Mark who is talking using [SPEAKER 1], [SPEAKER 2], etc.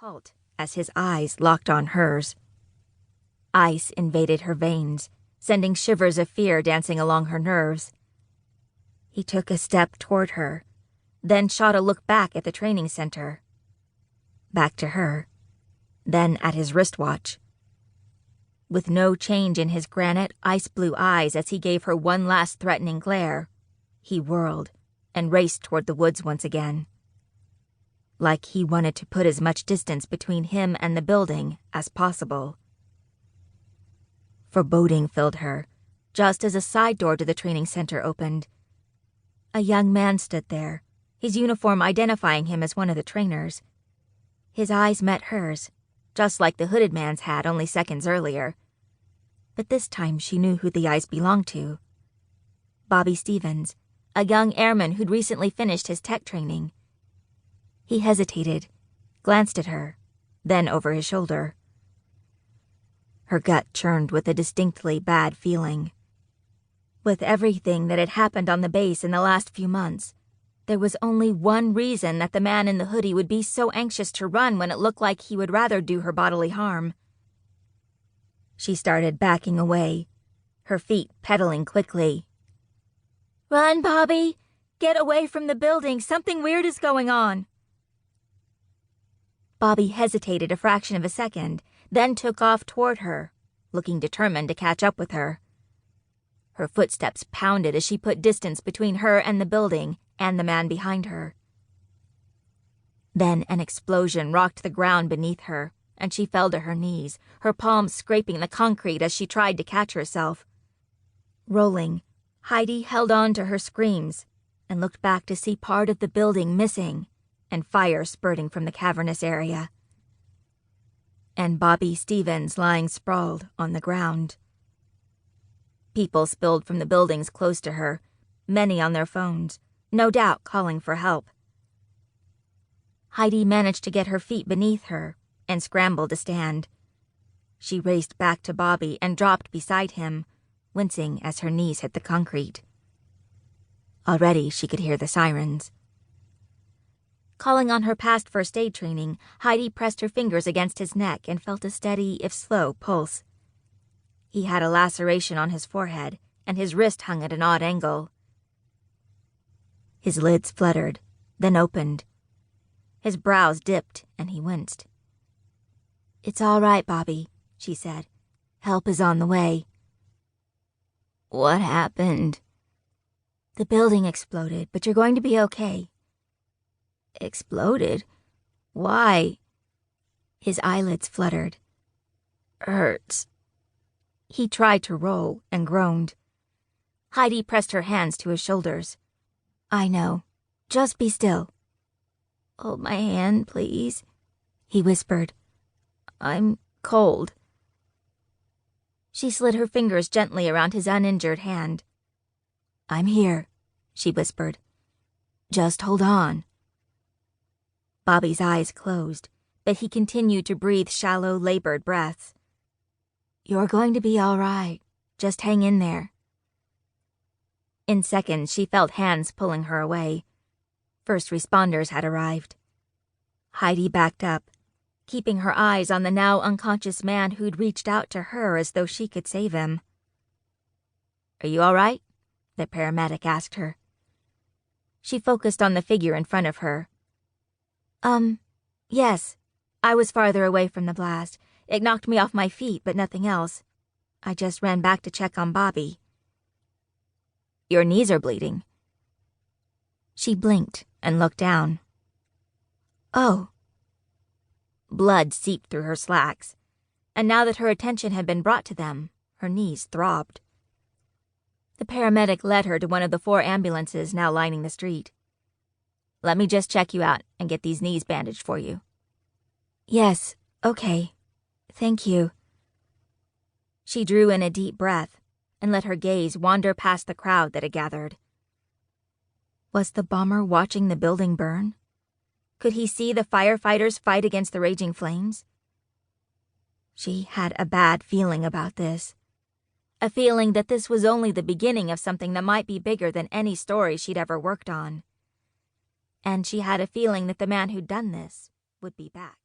[SPEAKER 1] halt as his eyes locked on hers. Ice invaded her veins, sending shivers of fear dancing along her nerves. He took a step toward her, then shot a look back at the training center. Back to her, then at his wristwatch. With no change in his granite, ice-blue eyes as he gave her one last threatening glare, he whirled and raced toward the woods once again. Like he wanted to put as much distance between him and the building as possible. Foreboding filled her, just as a side door to the training center opened. A young man stood there, his uniform identifying him as one of the trainers. His eyes met hers, just like the hooded man's had only seconds earlier. But this time she knew who the eyes belonged to. Bobby Stevens, a young airman who'd recently finished his tech training. He hesitated, glanced at her, then over his shoulder. Her gut churned with a distinctly bad feeling. With everything that had happened on the base in the last few months, there was only one reason that the man in the hoodie would be so anxious to run when it looked like he would rather do her bodily harm. She started backing away, her feet pedaling quickly. "Run, Bobby! Get away from the building! Something weird is going on!" Bobby hesitated a fraction of a second, then took off toward her, looking determined to catch up with her. Her footsteps pounded as she put distance between her and the building and the man behind her. Then an explosion rocked the ground beneath her, and she fell to her knees, her palms scraping the concrete as she tried to catch herself. Rolling, Heidi held on to her screams and looked back to see part of the building missing and fire spurting from the cavernous area. And Bobby Stevens lying sprawled on the ground. People spilled from the buildings close to her, many on their phones, no doubt calling for help. Heidi managed to get her feet beneath her and scrambled to stand. She raced back to Bobby and dropped beside him, wincing as her knees hit the concrete. Already she could hear the sirens. Calling on her past first aid training, Heidi pressed her fingers against his neck and felt a steady, if slow, pulse. He had a laceration on his forehead, and his wrist hung at an odd angle. His lids fluttered, then opened. His brows dipped, and he winced. "It's all right, Bobby," she said. "Help is on the way." "What happened?" "The building exploded, but you're going to be okay." "Exploded? Why?" His eyelids fluttered. "Hurts." He tried to roll and groaned. Heidi pressed her hands to his shoulders. "I know. Just be still." "Hold my hand, please," he whispered. "I'm cold." She slid her fingers gently around his uninjured hand. "I'm here," she whispered. "Just hold on." Bobby's eyes closed, but he continued to breathe shallow, labored breaths. "You're going to be all right. Just hang in there." In seconds, she felt hands pulling her away. First responders had arrived. Heidi backed up, keeping her eyes on the now unconscious man who'd reached out to her as though she could save him. "Are you all right?" the paramedic asked her. She focused on the figure in front of her. Yes. I was farther away from the blast. It knocked me off my feet, but nothing else. I just ran back to check on Bobby." "Your knees are bleeding." She blinked and looked down. "Oh." Blood seeped through her slacks, and now that her attention had been brought to them, her knees throbbed. The paramedic led her to one of the 4 ambulances now lining the street. "Let me just check you out and get these knees bandaged for you." "Yes, okay. Thank you." She drew in a deep breath and let her gaze wander past the crowd that had gathered. Was the bomber watching the building burn? Could he see the firefighters fight against the raging flames? She had a bad feeling about this. A feeling that this was only the beginning of something that might be bigger than any story she'd ever worked on. And she had a feeling that the man who'd done this would be back.